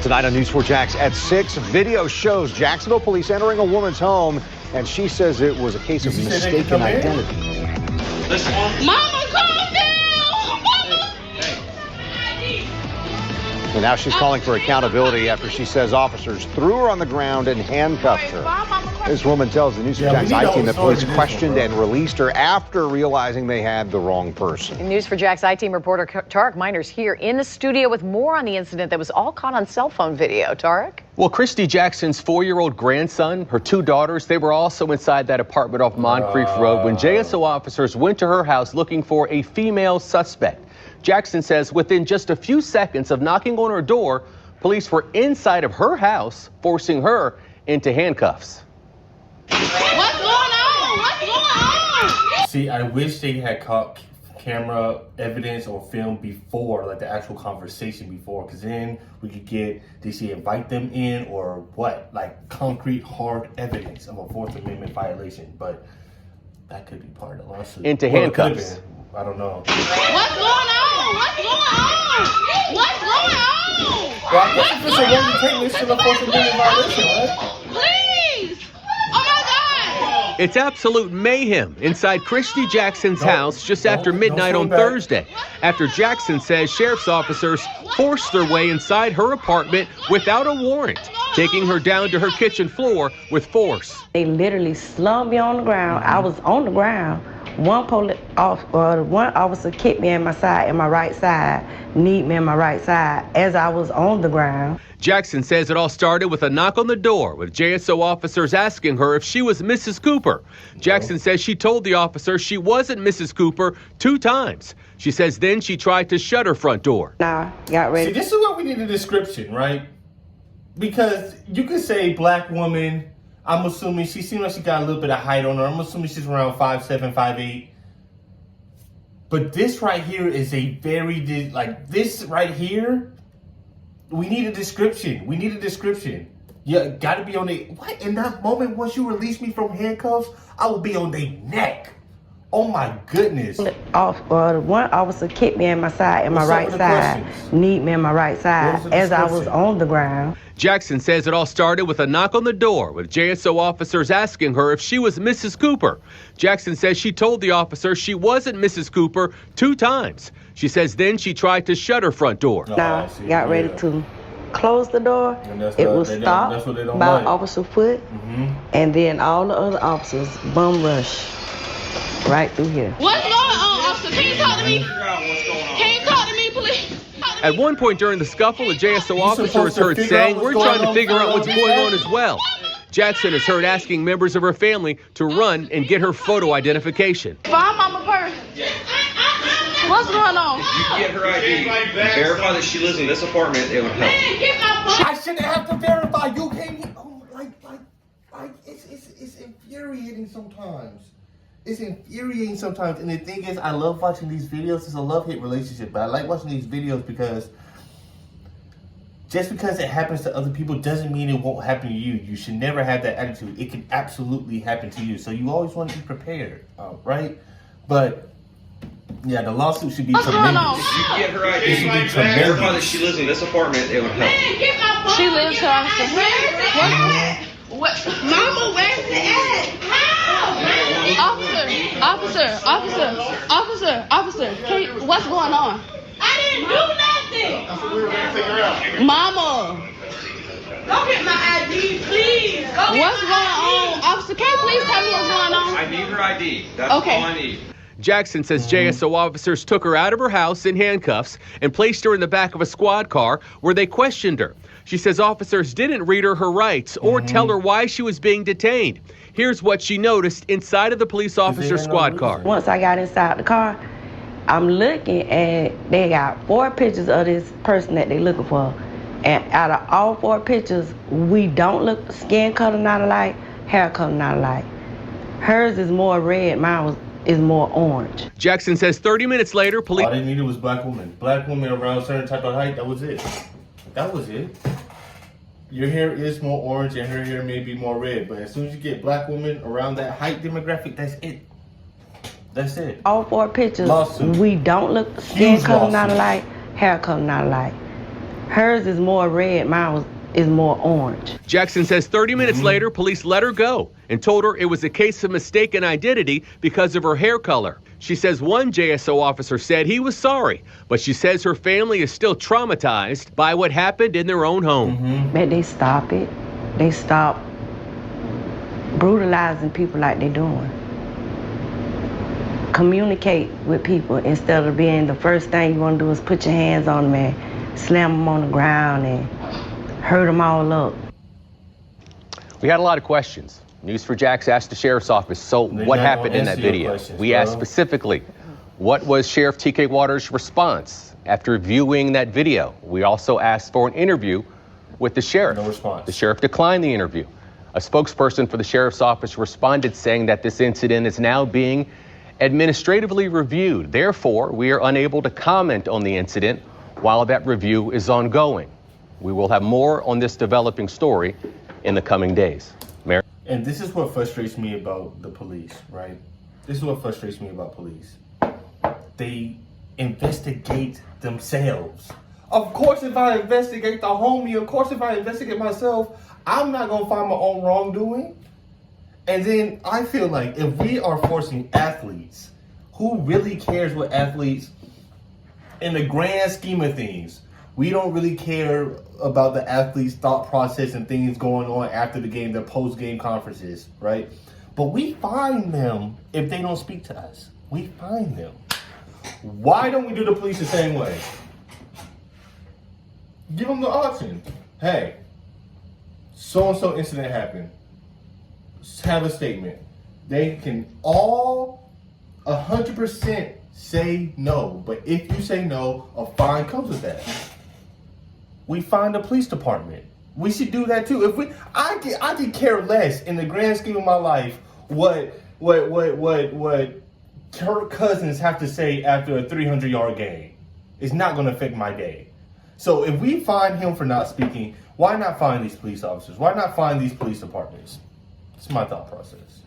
Tonight on News 4 Jax at 6, video shows Jacksonville police entering a woman's home, and she says it was a case of mistaken identity. Listen. Mama, calm down! Mama! And now she's calling for accountability after she says officers threw her on the ground and handcuffed her. This woman tells the News 4 Jax I-Team that police questioned and released her after realizing they had the wrong person. News 4 Jax I-Team reporter Tarek Miners here in the studio with more on the incident that was all caught on cell phone video. Tarek? Well, Christy Jackson's 4-year-old grandson, her 2 daughters, they were also inside that apartment off Moncrief Road when JSO officers went to her house looking for a female suspect. Jackson says within just a few seconds of knocking on her door, police were inside of her house, forcing her into handcuffs. What's going on? What's going on? See, I wish they had caught camera evidence or film before, like the actual conversation before, because then we could get, did she invite them in or what? Like concrete, hard evidence of a Fourth Amendment violation. But that could be part of the lawsuit. Into handcuffs. I don't know. What's going on? What's going on? What's going on? Well, I guess if it's a one you take this to the Fourth Amendment violation, right? Please! Oh my God! It's absolute mayhem inside Christy Jackson's house just after midnight on Thursday, after Jackson says sheriff's officers forced their way inside her apartment without a warrant, taking her down to her kitchen floor with force. They literally slumped me on the ground. I was on the ground. One officer kicked me in my side, in my right side, kneed me in my right side as I was on the ground. Jackson says it all started with a knock on the door, with JSO officers asking her if she was Mrs. Cooper. Jackson says she told the officer she wasn't Mrs. Cooper 2 times. She says then she tried to shut her front door. Nah, got ready. See, this is what we need a description, right? Because you could say black woman. I'm assuming she seems like she got a little bit of height on her. I'm assuming she's around 5'7", 5'8". But this right here is a very, like this right here, we need a description. We need a description. You got to be on the, what? In that moment, once you release me from handcuffs, I will be on their neck. Oh my goodness. One officer kicked me in my side, in my right side, kneed me in my right side as I was on the ground. Jackson says it all started with a knock on the door, with JSO officers asking her if she was Mrs. Cooper. Jackson says she told the officer she wasn't Mrs. Cooper 2 times. She says then she tried to shut her front door. Now, got ready to close the door. It was stopped by Officer Foot, and then all the other officers bum rush right through here. What's going on, officer? Can you talk to me? Can you talk to me, please? At one point during the scuffle, a JSO officer is heard saying, "We're trying to figure out what's going on as well." Jackson is heard asking members of her family to run and get her photo identification. Find mama purse. What's going on? You get her ID, verify that she lives in this apartment, it would help. Get my purse. I shouldn't have to verify. You came here. Oh, like, it's infuriating sometimes. It's infuriating sometimes, and the thing is, I love watching these videos. It's a love-hate relationship, but I like watching these videos because just because it happens to other people doesn't mean it won't happen to you. You should never have that attitude. It can absolutely happen to you, so you always want to be prepared, right? But yeah, the lawsuit should be tremendous. You get her ID, verify that she lives in this apartment, it would help. She lives here, officer. What? Mama, where's the at? Officer, what's going on? I didn't do nothing. That's what we were going to figure out. Mama. Go get my ID, please. What's going on? Officer, can you please tell me what's going on? I need her ID. That's all I need. Jackson says JSO officers took her out of her house in handcuffs and placed her in the back of a squad car where they questioned her. She says officers didn't read her rights or tell her why she was being detained. Here's what she noticed inside of the police officer's squad car. Once I got inside the car, I'm looking and they got 4 pictures of this person that they're looking for. And out of all 4 pictures, we don't look skin color not alike, hair color not alike. Hers is more red, mine is more orange. Jackson says 30 minutes later, police... All they needed was black women. Black women around a certain type of height, that was it. That was it. Your hair is more orange and her hair may be more red, but as soon as you get black women around that height demographic, that's it. That's it. All 4 pictures, we don't look skin color not alike, hair color not alike. Hers is more red, mine is more orange. Jackson says 30 minutes later, police let her go and told her it was a case of mistaken identity because of her hair color. She says one JSO officer said he was sorry, but she says her family is still traumatized by what happened in their own home. But they stop it. They stop brutalizing people like they're doing. Communicate with people instead of being the first thing you want to do is put your hands on them and slam them on the ground and hurt them all up. We had a lot of questions. News4Jax asked the sheriff's office, so what happened in that video? We asked specifically, what was Sheriff TK Waters' response after viewing that video? We also asked for an interview with the sheriff. No response. The sheriff declined the interview. A spokesperson for the sheriff's office responded saying that this incident is now being administratively reviewed. Therefore, we are unable to comment on the incident while that review is ongoing. We will have more on this developing story in the coming days. Mary? And this is what frustrates me about the police, right? This is what frustrates me about police. They investigate themselves. Of course, if I investigate the homie, of course, if I investigate myself, I'm not going to find my own wrongdoing. And then I feel like if we are forcing athletes, who really cares what athletes, in the grand scheme of things, we don't really care about the athlete's thought process and things going on after the game, their post-game conferences, right? But we fine them if they don't speak to us. We fine them. Why don't we do the police the same way? Give them the option. Hey, so-and-so incident happened. Have a statement. They can all 100% say no, but if you say no, a fine comes with that. We find the police department. We should do that too. If I could care less in the grand scheme of my life what Kirk Cousins have to say after a 300-yard game. It's not going to affect my day. So if we find him for not speaking, why not find these police officers? Why not find these police departments? It's my thought process.